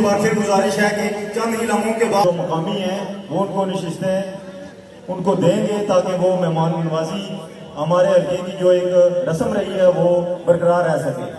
ایک بار پھر گزارش ہے کہ چند ہی لمحوں کے بعد جو مقامی ہیں وہ ان کو نشستیں ان کو دیں گے تاکہ وہ مہمان نوازی ہمارے حلقے کی جو ایک رسم رہی ہے وہ برقرار رہ سکے.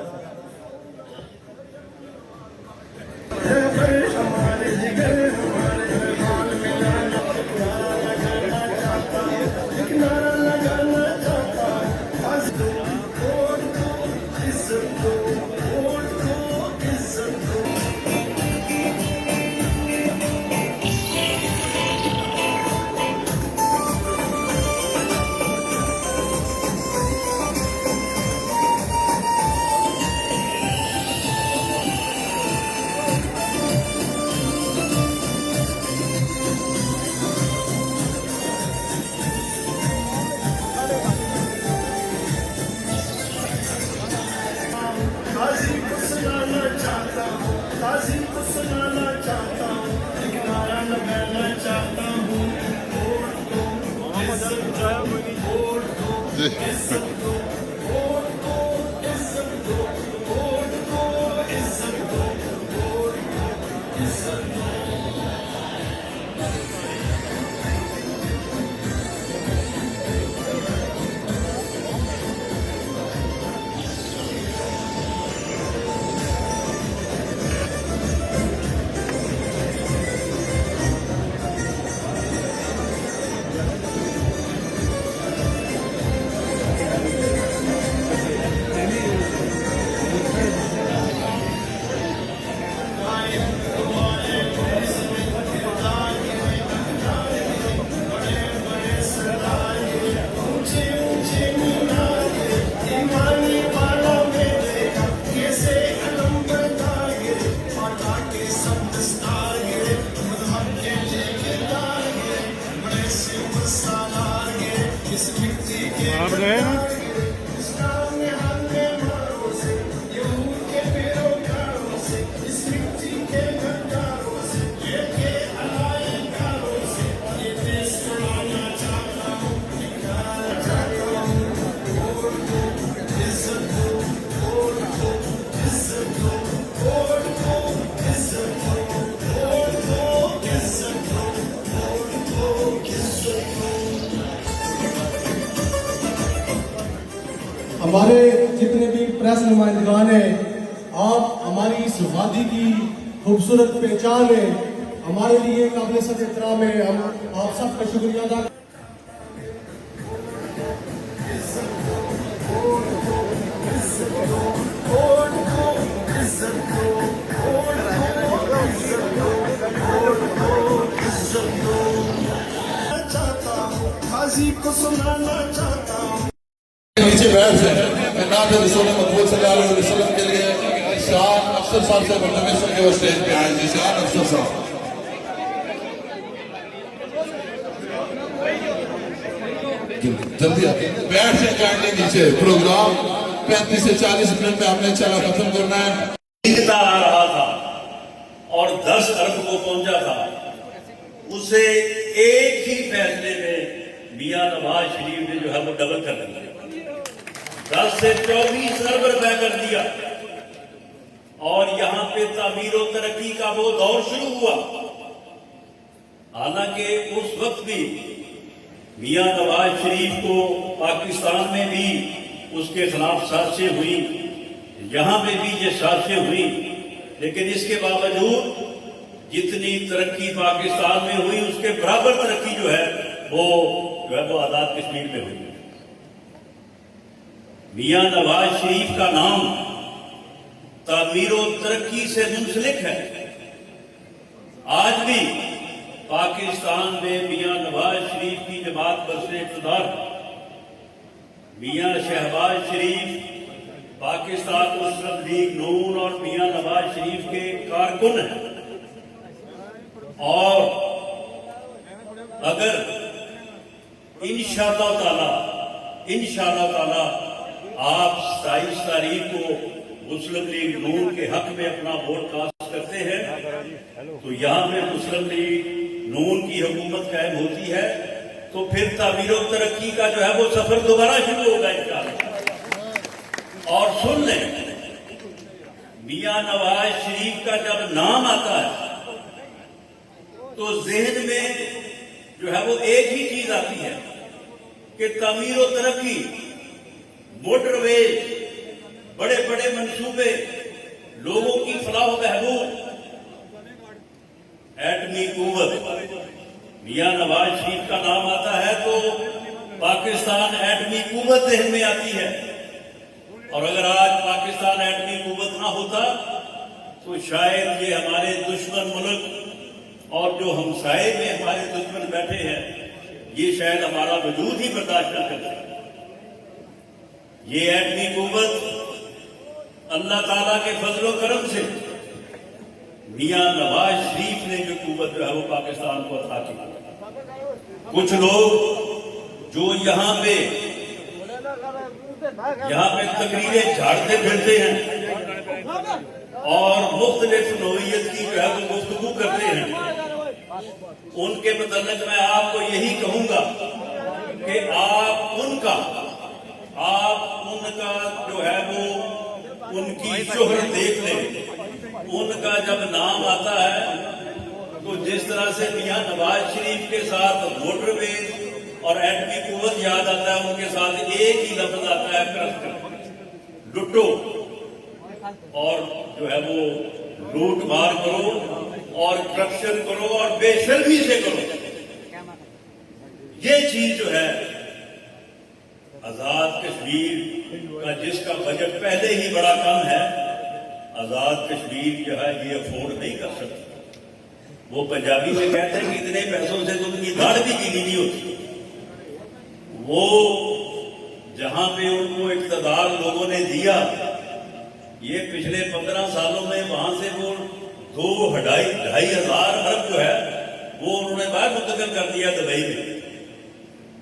ہمارے جتنے بھی پریس نمائندگان ہیں، آپ ہماری اس وادی کی خوبصورت پہچان ہے، ہمارے لیے قابل صد احترام ہے. ہم آپ سب کا شکریہ ادا نیچے بیٹھ جائیں. میں نعت رسول مقبول صلی اللہ علیہ وسلم کے لیے شان افسر صاحب سے منتظر کر کے وہ اسٹیج پہ آئیں. جی شان افسر صاحب جلدی آتے ہیں. بیٹھ جائیں کائنڈلی نیچے. پروگرام 35 سے 40 منٹ میں ہم نے چلا ختم کرنا ہے. لکھتا آ رہا تھا اور 10 ارب کو پہنچا تھا. اسے ایک ہی فیصلے میں میاں نواز شریف نے جو ہے وہ ڈبل کر دیا. 10 سے 24 ارب روپے کر دیا اور یہاں پہ تعمیر و ترقی کا وہ دور شروع ہوا. حالانکہ اس وقت بھی میاں نواز شریف کو پاکستان میں بھی اس کے خلاف سازشیں ہوئی, یہاں پہ بھی یہ سازشیں ہوئی, لیکن اس کے باوجود جتنی ترقی پاکستان میں ہوئی اس کے برابر ترقی جو ہے وہ آزاد کشمیر میں ہوئی. میاں نواز شریف کا نام تعمیر و ترقی سے منسلک ہے. آج بھی پاکستان میں میاں نواز شریف کی جماعت برسر اقتدار, میاں شہباز شریف پاکستان مسلم لیگ نون اور میاں نواز شریف کے کارکن ہیں. اور اگر انشاءاللہ تعالی آپ 27 تاریخ کو مسلم لیگ نون کے حق میں اپنا ووٹ کاسٹ کرتے ہیں تو یہاں میں مسلم لیگ نون کی حکومت قائم ہوتی ہے, تو پھر تعمیر و ترقی کا جو ہے وہ سفر دوبارہ شروع ہوگا انشاءاللہ. اور سن لیں, मियां नवाज शरीफ का जब नाम आता है तो जहन में जो है वो एक ही चीज आती है कि तमीर और तरक्की, मोटरवेज, बड़े बड़े मंसूबे, लोगों की फलाह व बहबूद, एटमी कुव्वत। मियां नवाज शरीफ का नाम आता है तो पाकिस्तान एटमी कुव्वत जहन में आती है। और अगर आज पाकिस्तान एटमी कुव्वत ना होता तो शायद ये हमारे दुश्मन मुल्क और जो हमसाए में हमारे दुश्मन बैठे हैं, ये शायद हमारा वजूद ही बर्दाश्त न करते। ये एटमी कुव्वत अल्लाह ताला के फजलो करम से मियां नवाज शरीफ ने जो कुव्वत जो है वो पाकिस्तान को अता की। कुछ लोग जो यहाँ पे तकरीरें झाड़ते फिरते हैं और मुख्तलिफ नौइयत की जो है वो गुफ्तगू करते हैं, उनके मतलब मैं आपको यही कहूंगा कि आप उनका जो है वो उनकी शोहरत देख लें। उनका जब नाम आता है तो जिस तरह से मियां नवाज शरीफ के साथ मोटरवेज और एटमी कुव्वत याद आता है, उनके साथ एक ही लफ्ज आता है करप्शन, लुटो, और जो है वो लूट मार करो और करप्शन करो और बेशर्मी से करो। ये चीज जो है आजाद कश्मीर का, जिसका बजट पहले ही बड़ा कम है, आजाद कश्मीर जो है ये अफोर्ड नहीं कर सकता। वो पंजाबी में कहते हैं कि इतने पैसों से तो उनकी दाढ़ भी गीली नहीं होती। वो जहां पे उनको इक़्तिदार लोगों ने दिया, ये पिछले 15 सालों में वहां से वो 2-2.5 अरब जो है वो उन्होंने बाहर मुंतकिल कर दिया दुबई में,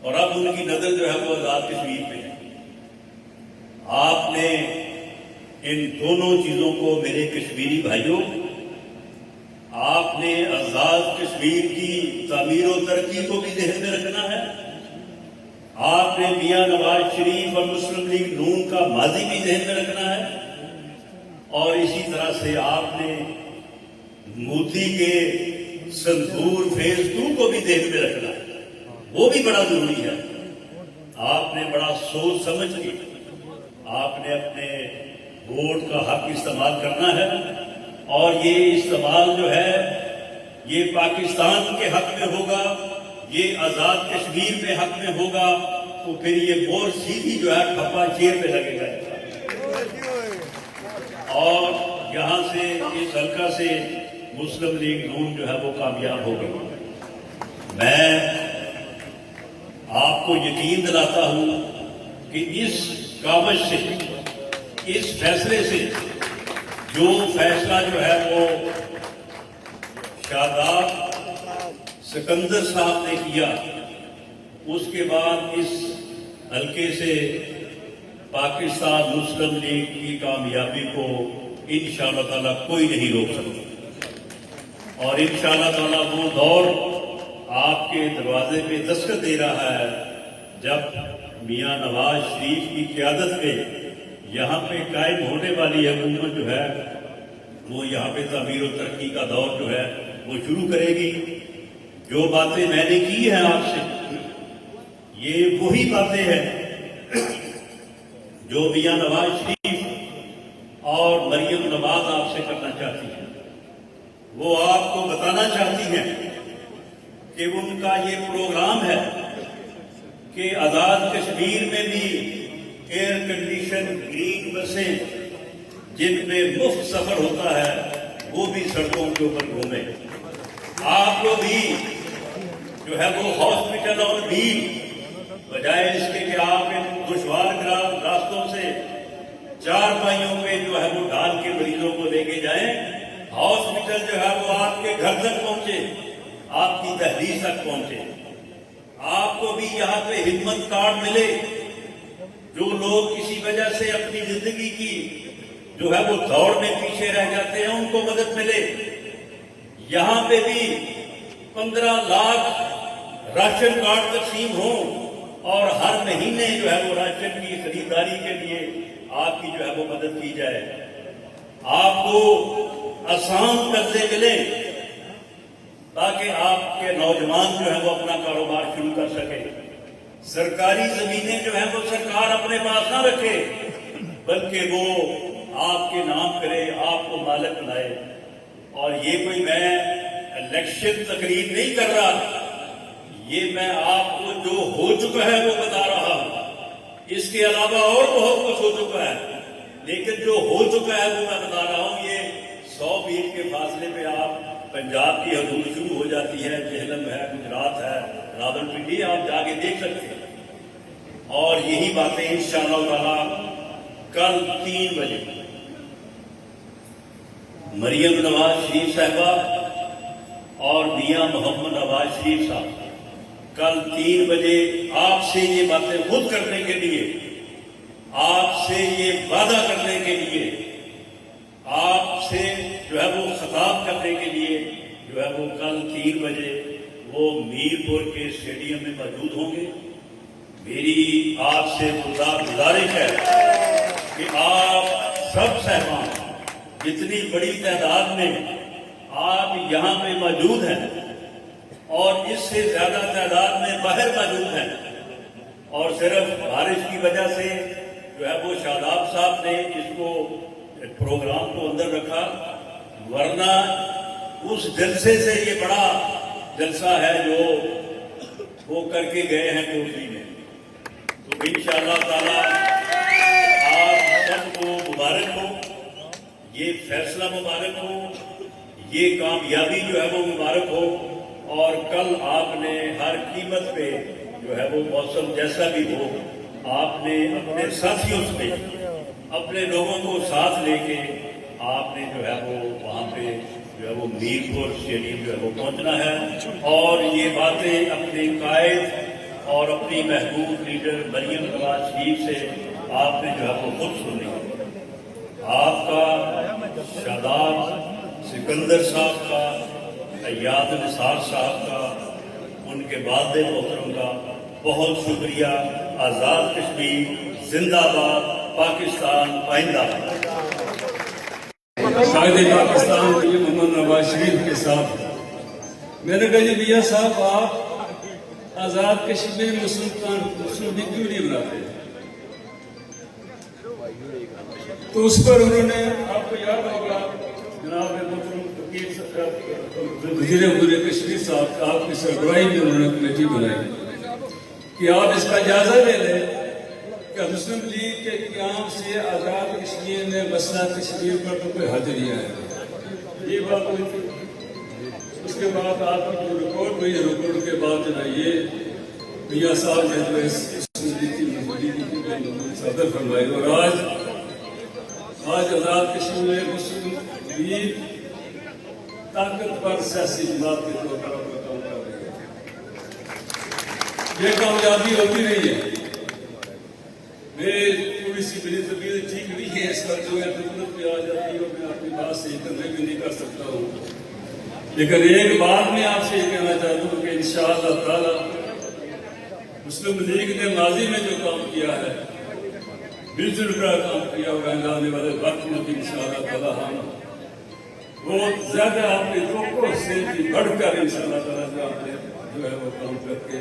और अब उनकी नजर जो है वो आजाद कश्मीर पे है। आपने इन दोनों चीजों को, मेरे कश्मीरी भाइयों, आपने आजाद कश्मीर की तामीर और तरक्की को भी ज़हन में रखना है। आपने मियां नवाज शरीफ और मुस्लिम लीग नून का माजी भी ज़हन में रखना है, और इसी तरह से आपने मोदी के संदूर फेज 2 को भी ध्यान में रखना है, वो भी बड़ा जरूरी है। आपने बड़ा सोच समझ के आपने अपने वोट का हक इस्तेमाल करना है, और ये इस्तेमाल जो है ये पाकिस्तान के हक में होगा, ये आजाद कश्मीर के हक में होगा, तो फिर ये मोर सीधी जो है ठप्पा चेयर पे लगेगा, और यहां से इस हल्का से मुस्लिम लीग नून जो है वो कामयाब होगी। मैं आपको यकीन दिलाता हूं कि इस कावश से, इस फैसले से, जो फैसला जो है वो शादाब सिकंदर साहब ने किया, उसके बाद इस हल्के से पाकिस्तान मुस्लिम लीग की कामयाबी को इंशाअल्लाह ताला कोई नहीं रोक सकता, और इंशाअल्लाह ताला वो दौर आपके दरवाजे पे दस्तक दे रहा है जब मियां नवाज शरीफ की क़यादत में यहाँ पे कायम होने वाली हुकूमत जो है वो यहाँ पे तामीर और तरक्की का दौर जो है वो शुरू करेगी। जो बातें मैंने की हैं आपसे, ये वही बातें हैं जो मियां नवाज शरीफ और मरियम नवाज आपसे करना चाहती हैं। वो आपको बताना चाहती हैं कि उनका ये प्रोग्राम है कि आजाद कश्मीर में भी एयर कंडीशन ग्रीन बसें जिनमें मुफ्त सफर होता है वो भी सड़कों के ऊपर घूमे। आपको भी जो है वो हॉस्पिटल और भीड़, बजाय इसके कि आप इन दुश्वार रास्तों से चारपाइयों पे जो है वो डाल के मरीजों को लेके जाएं, हॉस्पिटल जो है वो आपके घर तक पहुंचे, आपकी दहलीज तक पहुंचे। आपको भी यहाँ पे हिम्मत कार्ड मिले। जो लोग किसी वजह से अपनी जिंदगी की जो है वो दौड़ में पीछे रह जाते हैं, उनको मदद मिले। यहाँ पे भी 15 लाख राशन कार्ड तकसीम हो और हर महीने जो है वो राशन की खरीदारी के लिए आपकी जो है वो मदद की जाए। آپ کو آسان قرضے ملے تاکہ آپ کے نوجوان جو ہیں وہ اپنا کاروبار شروع کر سکے. سرکاری زمینیں جو ہیں وہ سرکار اپنے پاس نہ رکھے بلکہ وہ آپ کے نام کرے, آپ کو مالک بنائے. اور یہ کوئی میں الیکشن تقریر نہیں کر رہا, یہ میں آپ کو جو ہو چکا ہے وہ بتا رہا ہوں. اس کے علاوہ اور بہت کچھ ہو چکا ہے, لیکن جو ہو چکا ہے وہ میں بتا رہا ہوں. یہ 100 میل کے فاصلے پہ آپ پنجاب کی حدود شروع ہو جاتی ہے, جہلم ہے, گجرات ہے, راولپنڈی, آپ جا کے دیکھ سکتے ہیں. اور یہی باتیں انشاءاللہ تعالی کل 3 بجے مریم نواز شریف صاحبہ اور میاں محمد نواز شریف صاحب کل 3 بجے آپ سے یہ باتیں خود کرنے کے لیے, آپ سے یہ وعدہ کرنے کے لیے, آپ سے جو ہے وہ خطاب کرنے کے لیے جو ہے وہ کل 3 بجے وہ میر پور کے اسٹیڈیم میں موجود ہوں گے. میری آپ سے گزارش ہے کہ آپ سب صاحبان جتنی بڑی تعداد میں آپ یہاں پہ موجود ہیں اور اس سے زیادہ تعداد میں باہر موجود ہیں, اور صرف بارش کی وجہ سے جو ہے وہ شاداب صاحب نے اس کو پروگرام کو اندر رکھا, ورنہ اس جلسے سے یہ بڑا جلسہ ہے جو وہ کر کے گئے ہیں کوٹلی میں. تو انشاءاللہ تعالی آپ سب کو مبارک ہو, یہ فیصلہ مبارک ہو, یہ کامیابی جو ہے وہ مبارک ہو. اور کل آپ نے ہر قیمت پہ جو ہے وہ موسم جیسا بھی ہو, آپ نے اپنے ساتھیوں سے, اپنے لوگوں کو ساتھ لے کے آپ نے جو ہے وہ وہاں پہ جو ہے وہ میر پور اسٹیڈیم جو ہے وہ پہنچنا ہے. اور یہ باتیں اپنے قائد اور اپنی محبوب لیڈر مریم نواز شریف سے آپ نے جو ہے وہ خود سنی. آپ کا, شاداب سکندر صاحب کا, ایاد نثار صاحب کا, ان کے والد محترم کا بہت شکریہ. آزاد کشمیر زندہ باد, پاکستان آئندہ. قائد پاکستان محمد نواز شریف کے ساتھ میں نے کہا جی میاں صاحب آپ آزاد کشمیر مسلم لیگ کیوں نہیں بناتے؟ تو اس پر انہوں نے, آپ کو یاد ہوگا جناب محترم وزیر امور کشمیر صاحب آپ کی سربراہی میں انہوں نے کمیٹی بنائی کہ آپ اس کا جائزہ لے لیں کہ مسلم لیگ کے قیام سے آزاد کشمیر میں مسئلہ کشمیر پر تو کوئی حد نہیں آیا. یہ بات ہوئی تھی. اس کے بعد آپ کی جو رپورٹ ہوئی, رپورٹ کے بعد جو ہے یہ میاں صاحب نے جو مسلم لیگ کی منظوری کی صدر فرمائی. اور آج آزاد کشمیر میں مسلم لیگ طاقتور سیاسی جماعت کے طور پر اپنا کام کر رہی ہے. یہ کامیابی ہوتی رہی ہے. تھوڑی سی میری طبیعت ٹھیک نہیں ہے, اس وقت جو ہے خدمت پہ آ جاتی ہے اور میں اپنی بات صحیح کرنے بھی نہیں کر سکتا ہوں. لیکن ایک بات میں آپ سے یہ کہنا چاہتا ہوں کہ انشاءاللہ تعالی مسلم لیگ نے ماضی میں جو کام کیا ہے, مل جل کر کام کیا ہوا ہے, آنے والے وقت میں بھی انشاءاللہ تعالی ہم بہت زیادہ آپ کے توقع سے بھی بڑھ کر انشاءاللہ تعالی جو ہے وہ کام کر کے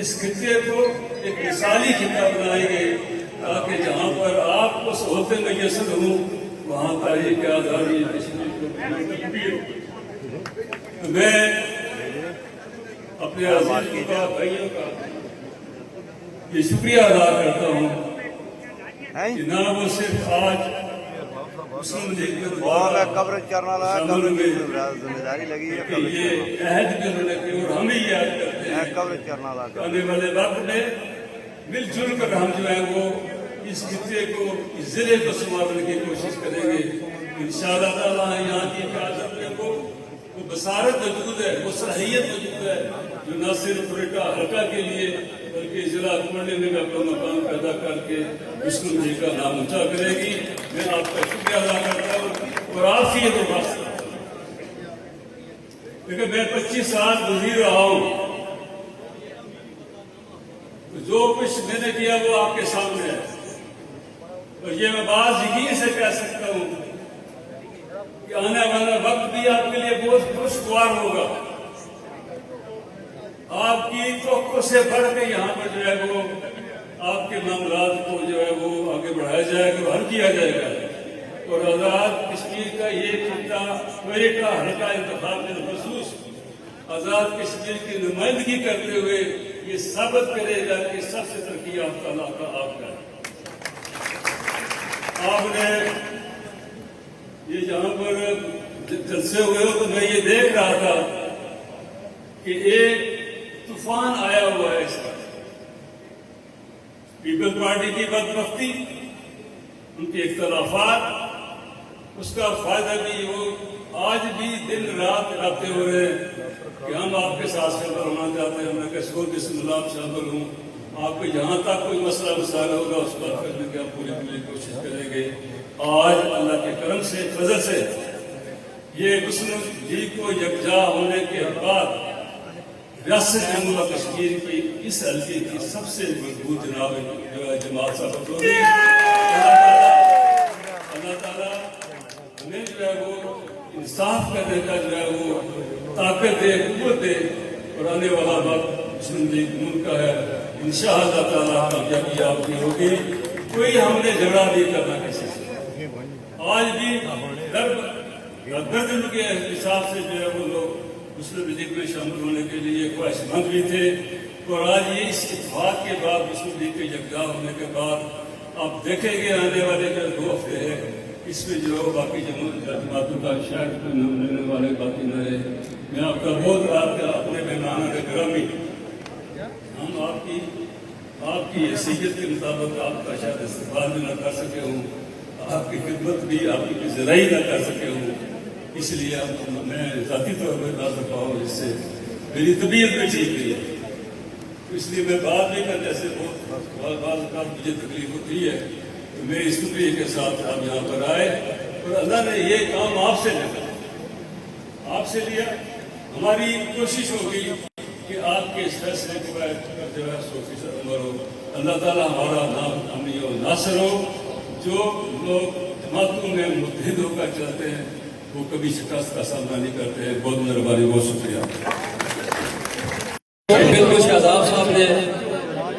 اس خطے کو ایک مثالی خطہ بنائیں گے تاکہ جہاں پر آپ کو سہولتیں میسر ہوں وہاں تاریخ آزادی کشمیر کو. میں اپنے عزیز بھائیوں کا یہ شکریہ ادا کرتا ہوں کہ نہ وہ صرف آج مسلم لیگ میں قبر چرنا شامل ہوئے ذمہ داری لگی ہے, کہ یہ عہد بھی انہوں نے کیا اور ہمیں یاد کرتے ہیں. قبر چرنا آنے والے وقت میں مل جل کر ہم جو ہے وہ اس خطے کو, اس ضلع کو سنبھالنے کی کوشش کریں گے. انشاءاللہ تعالیٰ یہاں کی قیادت میں وہ بصارت موجود ہے, وہ صلاحیت موجود ہے جو نہ صرف ریٹا حلقہ کے لیے بلکہ ضلع حکومت میں اپنا مقام پیدا کر کے مسلم لیگ کا نام اونچا کرے گی. میں آپ کا شکریہ ادا کرتا ہوں اور آپ سے یہ درخواست کرتا ہوں. کیونکہ میں 25 سال وزیر رہا ہوں, جو کچھ میں نے کیا وہ آپ کے سامنے ہے. اور یہ میں بات یقین سے کہہ سکتا ہوں کہ آنے والا وقت بھی آپ کے لیے بہت خوشگوار ہوگا. آپ کی توقع سے بڑھ کے یہاں پر جو ہے وہ آپ کے معاملات کو جو ہے وہ آگے بڑھایا جائے گا، حل کیا جائے گا. اور آزاد کشمیر کا یہ خطہ کوئٹہ حلقہ انتخاب بالخصوص آزاد کشمیر کی نمائندگی کرتے ہوئے یہ ثابت کرے گا کہ سب سے ترقی یافتہ علاقہ آپ کا ہے. آپ نے یہ جہاں پر جلسے ہوئے ہو تو میں یہ دیکھ رہا تھا کہ ایک طوفان آیا ہوا ہے اس کا. پیپل پارٹی کی بدبختی، ان کے اختلافات، اس کا فائدہ بھی وہ آج بھی دن رات رابطے ہو رہے ہیں کہ ہم آپ کے ساتھ شامل ہونا چاہتے ہیں. میں کشور بسم اللہ آپ شامل ہوں. آپ کو جہاں تک کوئی مسئلہ مسائل ہوگا اس پر کرنے کی آپ پوری کوشش کریں گے. آج اللہ کے کرم سے فضل سے یہ مسلم جی کو یکجا ہونے کے بعد ریاست جموں و کشمیر کی اس حلقے کی سب سے مضبوط جناب جو ہے جماعت ثابت ہوگی. اللہ تعالیٰ ہمیں جو ہے وہ انصاف کرنے کا جو ہے وہ طاقت دے، قوت دے. اور آنے والا وقت مسلم لیگ نون کا ہے. انشاءاللہ تعالیٰ کامیابی آپ کی ہوگی. کوئی ہم نے جھگڑا نہیں کرنا کسی سے. آج بھی درجن کے حساب سے جو ہے وہ لوگ مسلم لیگ میں شامل ہونے کے لیے خواہش مند بھی تھے. اور آج یہ اس اتفاق کے بعد مسلم لیگ کے یکجا ہونے کے بعد آپ دیکھیں گے آنے والے جو 2 ہفتے ہیں اس میں جو باقی جماعتوں کا شاید کوئی نام لینے والے باقی نہ رہے. میں آپ کا بہت آپ کا اپنے مہمانوں کے گرامی ہم آپ کی حیثیت کے مطابق آپ کا شاید استقبال بھی نہ کر سکے ہوں، آپ کی خدمت بھی آپ کی ذرائع نہ کر سکے ہوں. اس لیے میں ذاتی طور پر نہ رکھا ہوں، جس سے میری طبیعت بھی ٹھیک نہیں ہے. اس لیے میں بات بھی کرنے سے بہت بعض اوقات مجھے تکلیف ہوتی ہے. تو میں اس طریقے کے ساتھ آپ یہاں پر آئے اور اللہ نے یہ کام آپ سے لیا. ہماری کوشش ہوگی کہ آپ کے اس فیصلے کو جو ہے 100% عمل ہو. اللہ تعالیٰ ہمارا نام حامی و ناصر ہو. جو لوگ جماعتوں میں متحد ہو کر چلتے ہیں وہ کبھی شکست کا سامنا نہیں کرتے ہیں. بہت مہربانی، بہت شکریہ. بالکل شہزاد صاحب نے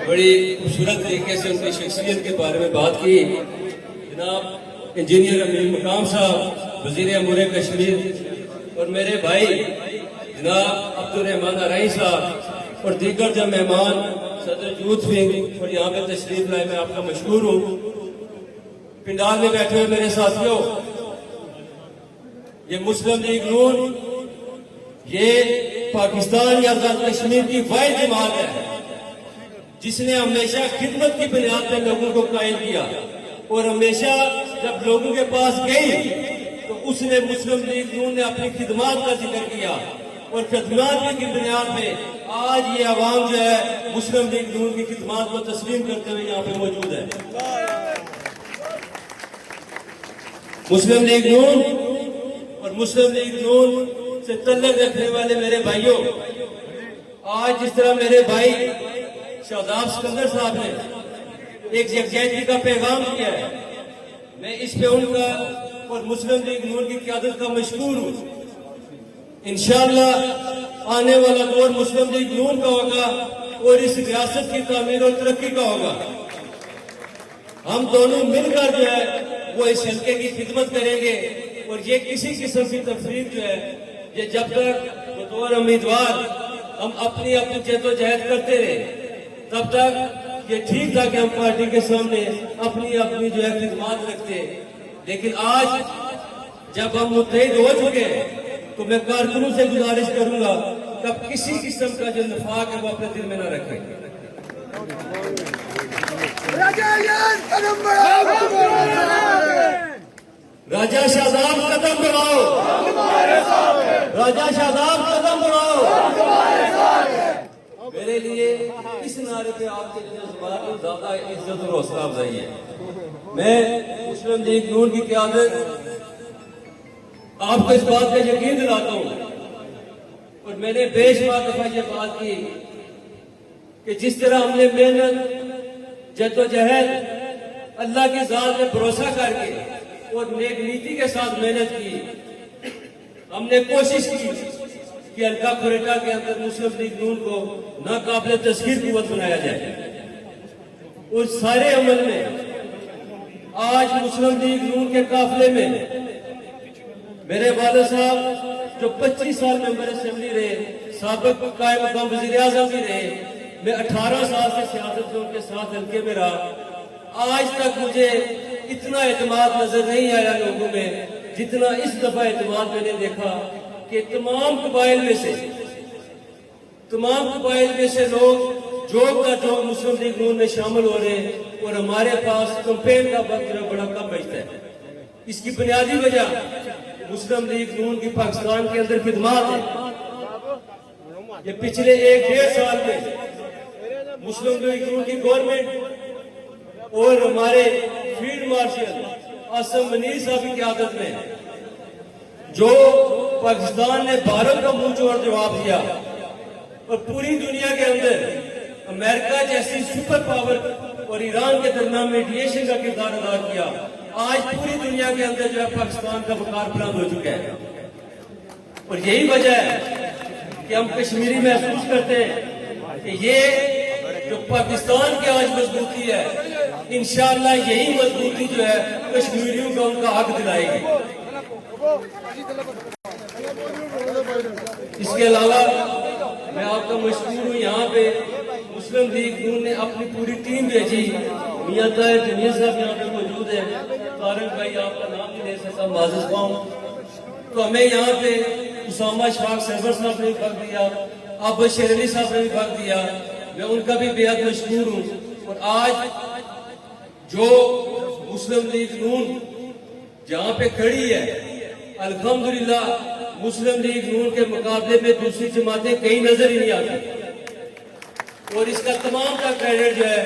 بڑی خوبصورت طریقے سے ان کی شخصیت کے بارے میں بات کی. جناب انجینئر امین مقام صاحب وزیر امور کشمیر اور میرے بھائی جناب عبدالرحمان ارائیں صاحب اور دیگر جو مہمان صدر یوتھ ونگ اور یہاں پہ تشریف لائے، میں آپ کا مشکور ہوں. پنڈال میں بیٹھے ہوئے میرے ساتھیوں، یہ مسلم لیگ نون یہ پاکستان یا آزاد کشمیر کی واحد جماعت ہے جس نے ہمیشہ خدمت کی بنیاد پر لوگوں کو قائم کیا اور ہمیشہ جب لوگوں کے پاس گئی تو اس نے مسلم لیگ نون نے اپنی خدمات کا ذکر کیا اور خدمات کی بنیاد پہ آج یہ عوام جو ہے مسلم لیگ نون کی خدمات کو تسلیم کرتے ہوئے یہاں پہ موجود ہے. مسلم لیگ نون اور مسلم لیگ نون سے تعلق رکھنے والے میرے بھائیوں، آج جس طرح میرے بھائی شاداب سکندر صاحب نے ایک یکجہتی کا پیغام دیا ہے، میں اس پہ ان کا اور مسلم لیگ نون کی قیادت کا مشکور ہوں. انشاءاللہ آنے والا دور مسلم لیگ نون کا ہوگا اور اس ریاست کی تعمیر اور ترقی کا ہوگا. ہم دونوں مل کر جو ہے وہ اس حلقے کی خدمت کریں گے اور یہ کسی قسم کی تفریق جو ہے یہ جب تک بطور امیدوار ہم اپنی جد و جہد کرتے رہے تب تک یہ ٹھیک تھا کہ ہم پارٹی کے سامنے اپنی جو ہے خدمات رکھتے. لیکن آج جب ہم متحد ہو چکے ہیں تو میں کارکنوں سے گزارش کروں گا کہ اب کسی قسم کا جو نفاق ہے وہ اپنے دل میں نہ رکھیں. راجہ شہزاد قدم بڑھاؤ، راجہ شہزاد قدم بڑھاؤ. میرے لیے اس نعرے پہ آپ کے جذبات کو زیادہ عزت اور حوصلہ افزائی ہے. میں مسلم لیگ نون کی قیادت آپ کو اس بات کا یقین دلاتا ہوں اور میں نے بے شمار دفعہ یہ بات کی کہ جس طرح ہم نے محنت جد و جہد اللہ کی ذات میں بھروسہ کر کے اور نیک نیتی کے ساتھ محنت کی हमने कोशिश की कि हल्का खुरेटा के अंदर मुस्लिम लीग नून को नाकाबिल तस्खीर कुव्वत बनाया जाए। उस सारे अमल में आज मुस्लिम लीग नून के काफिले में मेरे वालिद साहब जो 25 साल मेंबर असेंबली रहे, साबिक कायम मकाम वज़ीर आज़म भी रहे, मैं 18 साल से सियासत में उनके साथ हल्के में रहा। आज तक मुझे इतना एतमाद नजर नहीं आया लोगों में जितना इस दफा एतमाद मैंने देखा कि तमाम कबाइल में से लोग जोग का जोग मुस्लिम लीग नून में शामिल हो रहे हैं और हमारे पास कैंपेन का वक्त बड़ा कम बचता है। इसकी बुनियादी वजह मुस्लिम लीग नून की पाकिस्तान के अंदर खिदमत है। ये पिछले 1-1.5 साल में मुस्लिम लीग नून की गवर्नमेंट और हमारे फील्ड मार्शल आसम मनीर साहब की क़यादत में जो पाकिस्तान ने भारत का मुंह जोड़ जवाब दिया और पूरी दुनिया के अंदर अमेरिका जैसी सुपर पावर और ईरान के दरमियान मीडिएशन का किरदार अदा किया। आज पूरी दुनिया के अंदर जो है पाकिस्तान का वकार बुलंद हो चुका है और यही वजह है कि हम कश्मीरी महसूस करते हैं कि ये जो पाकिस्तान की आज मजबूती है, इंशाअल्लाह यही मजबूती जो है कश्मीरियों को उनका हक दिलाएगी। इसके अलावा मैं आपका मशहूर हूँ, यहाँ पे मुस्लिम लीग नून ने अपनी पूरी टीम भेजी। मियां ताहिर जमीर साहब यहाँ पे मौजूद है, तारक भाई आपका नाम नहीं ले सकता, माजिद खान, तो हमें यहाँ पे उसामा शाह सरवर साहब ने भी भाग दिया, अब शेर अली साहब ने भी भाग दिया, मैं उनका भी बेहद मशहूर हूँ। और आज जो मुस्लिम लीग नून जहाँ पे खड़ी है, अल्हम्दुलिल्लाह मुस्लिम लीग नून के मुकाबले में दूसरी जमातें कहीं नजर ही नहीं आती और इसका तमाम का क्रेडिट जो है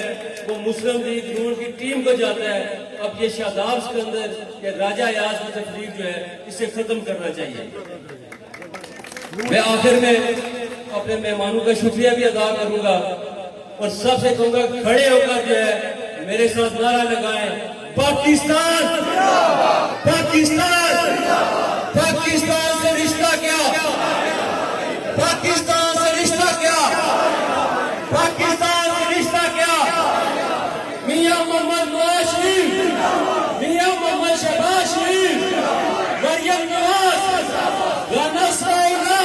वो मुस्लिम लीग नून की टीम को जाता है। अब ये शादाब सिकंदर या राजा याज की तकलीफ जो है इसे खत्म करना चाहिए। मैं आखिर में अपने मेहमानों का शुक्रिया भी अदा करूंगा और सबसे कहूंगा खड़े होकर जो है मेरे साथ नारा लगाएं, पाकिस्तान पाकिस्तान पाकिस्तान से रिश्ता क्या, पाकिस्तान से रिश्ता क्या, पाकिस्तान से रिश्ता क्या। मियां मोहम्मद नवाज शरीफ, मियां मोहम्मद शहबाज शरीफ, मरियम नवाज, राना साहिबा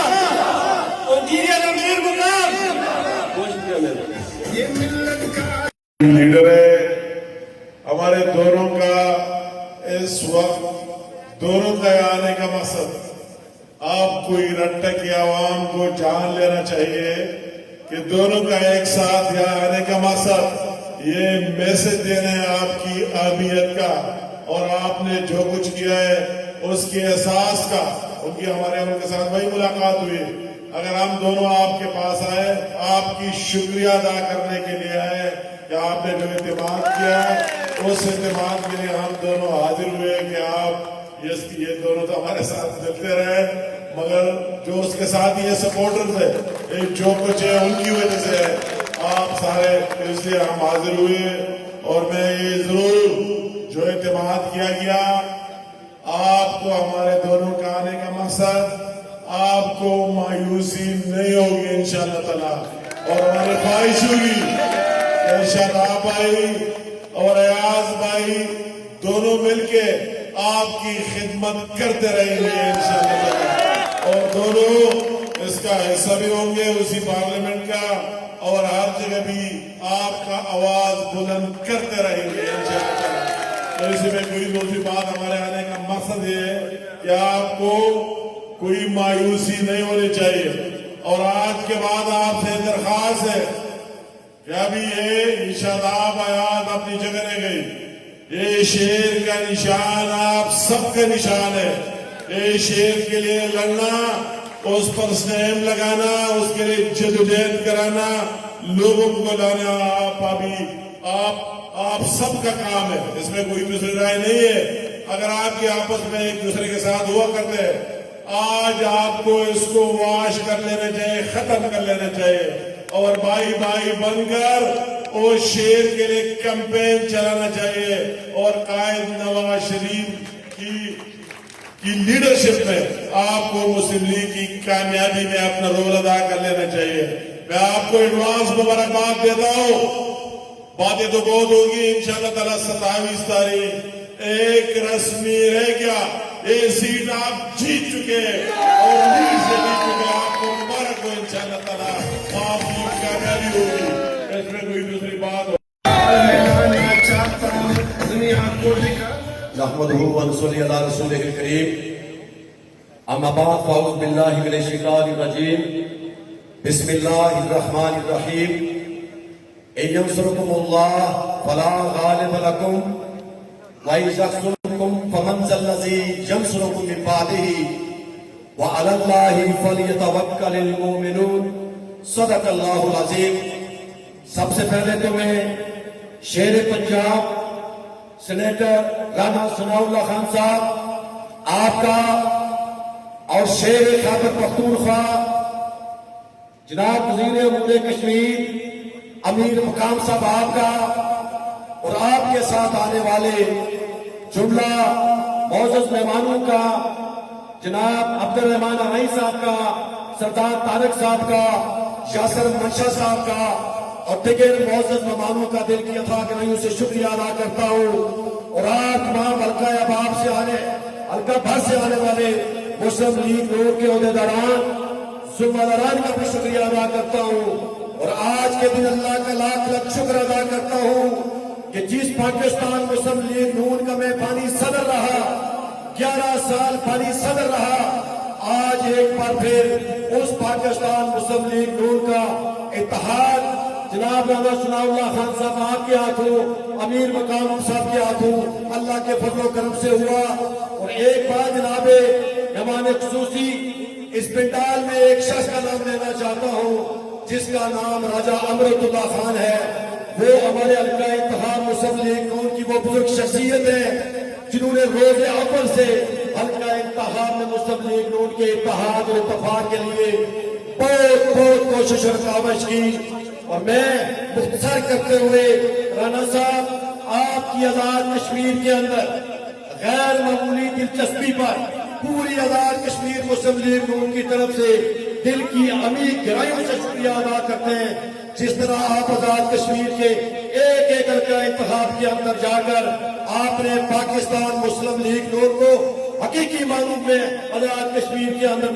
और इंजीनियर अमीर मुकाम। लीडर है हमारे दोनों का इस वक्त दोनों का आने का मकसद आपको रट्टा की आवाम को जान लेना चाहिए कि दोनों का एक साथ यहाँ आने का मकसद ये मैसेज देना है आपकी अहमियत का और आपने जो कुछ किया है उसके एहसास का। उनके साथ वही मुलाकात हुई। अगर हम दोनों आपके पास आए, आपकी शुक्रिया अदा करने के लिए आए कि आपने जो इत्तेमाद किया है उस इत्तेमाद के लिए हम दोनों हाजिर हुए कि आप ये दोनों तो हमारे साथ चलते रहे, मगर जो उसके साथ ये सपोर्टर थे जो कुछ है उनकी वजह से आप सारे, इसलिए हम हाजिर हुए। और मैं ये जरूर जो इत्तेमाद किया गया आपको हमारे दोनों का आने का मकसद आपको मायूसी नहीं होगी इंशाअल्लाह ताला और हमारी ख्वाहिश होगी कि शादाब भाई और अयाज भाई दोनों मिलके आपकी खिदमत करते रहेंगे इंशाअल्लाह और दोनों इसका हिस्सा भी होंगे उसी पार्लियामेंट का और हर जगह भी आपका आवाज बुलंद करते रहेंगे इंशाअल्लाह। तो इसी में कोई दूसरी बात, हमारे आने का मकसद ये है कि आपको कोई मायूसी नहीं होनी चाहिए और आज के बाद आपसे दरखास्त है कि अभी ये शादाब आयात अपनी जगह नहीं गई, ये शेर का निशान आप सबका निशान है। ये शेर के लिए लड़ना, उस पर स्टैम्प लगाना, उसके लिए जद्दोजहद कराना, लोगों को लाना आप सबका काम है, इसमें कोई दूसरी राय नहीं है। अगर आपके आपस में एक दूसरे के साथ हुआ करते हैं, आज आपको इसको वाश कर लेना चाहिए, खत्म कर लेना चाहिए और भाई भाई बनकर और शेर के लिए कैंपेन चलाना चाहिए और कायद नवाज शरीफ की लीडरशिप में आपको मुस्लिम लीग की कामयाबी में अपना रोल अदा कर लेना चाहिए। मैं आपको एडवांस मुबारकबाद देता हूँ। बातें तो बहुत होगी इंशाअल्लाह ताला 27 तारीख एक रस्मी रह गया, ये सीट आप जीत चुके और लीड से जीत चुके। आपको मुबारक हो इंशाअल्लाह ताला, आपकी कामयाबी होगी, इसमें कोई दूसरी बात हो। नहमदुहु व नसल्ली अला रसूलिहिल करीम। अम्मा बाद फ़अऊज़ु बिल्लाहि मिनश शैतानिर रजीम। बिस्मिल्लाहिर रहमानिर रहीम। इन यंसुरकुमुल्लाह फला गालिब लकुम व इन यख्ज़ुलकुम फमन ज़ल्लज़ी यंसुरुकुम मिन बादिही व अलल्लाहि फलियतवक्कलिल मुमिनून। सदक़ल्लाहुल अज़ीम। सबसे पहले तो मैं शेर पंजाब सेनेटर राना सनाउल्लाह खान साहब आपका और शेर खैबर पख्तूनख्वा जनाब वज़ीर उमूर कश्मीर अमीर मकाम साहब आपका और आपके साथ आने वाले जुमला मौजूद मेहमानों का, जनाब अब्दुल रहमान आनी साहब का, सरदार तारक साहब का, यासर मंशा साहब का और दिगर मौजूद मेहमानों का दिल की अथा गहराइयों से शुक्रिया अदा करता हूँ। और आज तमाम हल्का अहबाब से आने, हल्का भर से आने वाले मुस्लिम लीग नूर के अहदेदारान जुम्मेदारान का भी शुक्रिया अदा करता हूँ। और आज के दिन अल्लाह का लाख लाख शुक्र अदा करता हूँ कि जिस पाकिस्तान मुस्लिम लीग नून का मैं पानी सदर रहा, 11 साल पानी सदर रहा, आज एक बार फिर उस पाकिस्तान मुस्लिम लीग नून का इत्तेहाद जनाब राना सनाउल्लाह खान साहब आपके हाथों, अमीर मकाम साहब के हाथों अल्लाह के फजल करम से हुआ। और एक बार जनाब मेहमान खुसूसी इस पंडाल में एक शख्स का नाम लेना चाहता हूँ जिसका नाम राजा अमरतुल्लाह खान है। वो हमारे हल्का इत्तेहाद मुस्लिम लीग नून की वो बुजुर्ग शख्सियत है जिन्होंने रोज़े अव्वल से हल्का इत्तेहाद में मुस्लिम लीग नून के इत्तेहाद और इत्तेफाक के लिए बहुत बहुत कोशिश और काविश की। और मैं मुख्तसर करते हुए राना साहब आपकी आजाद कश्मीर के अंदर गैर मामूली दिलचस्पी पर पूरी आजाद कश्मीर मुस्लिम लीग नून की तरफ से दिल की अमीर गहराइयों से शुक्रिया अदा करते हैं। जिस तरह आप आजाद कश्मीर के एक एक हल्का इंतखाब के अंदर जाकर आपने पाकिस्तान मुस्लिम लीग नून को हकीकी मानूं में आजाद कश्मीर के अंदर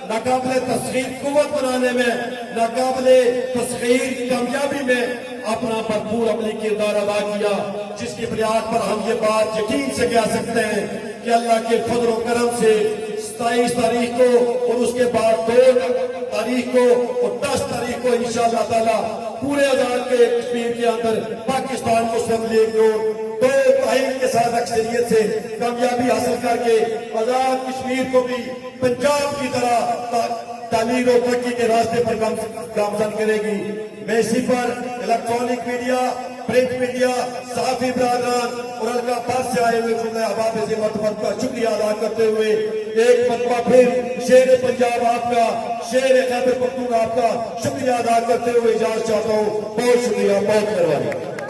नाकाबिले तस्खीर कुव्वत बनाने में, नाकाबिले तस्खीर कामयाबी में अपना भरपूर अपनी किरदार अदा किया, जिसकी बुनियाद पर हम ये बात यकीन से कह सकते हैं कि अल्लाह के फजल करम से 27 तारीख को और उसके बाद 2 तारीख को और 10 तारीख को इंशाअल्लाह ताला पूरे आजाद के कश्मीर के अंदर पाकिस्तान मुस्लिम लीग नून 2 तारीख के साथ अक्सरियत से कामयाबी हासिल करके आजाद कश्मीर को भी पंजाब की तरह तामीर और तरक्की के रास्ते पर गामजन करेगी। मैं इसी पर इलेक्ट्रॉनिक मीडिया, प्रिंट मीडिया, सहाफी बरादरान और हल्का पास से आए हुए जुमला अहबाब से मरतबा का शुक्रिया अदा करते हुए एक मरतबा फिर शेर पंजाब आपका, शेर खैबर पख्तूनख्वा आपका शुक्रिया अदा करते हुए इजाजत चाहता हूँ। बहुत शुक्रिया, बहुत मेहरबानी।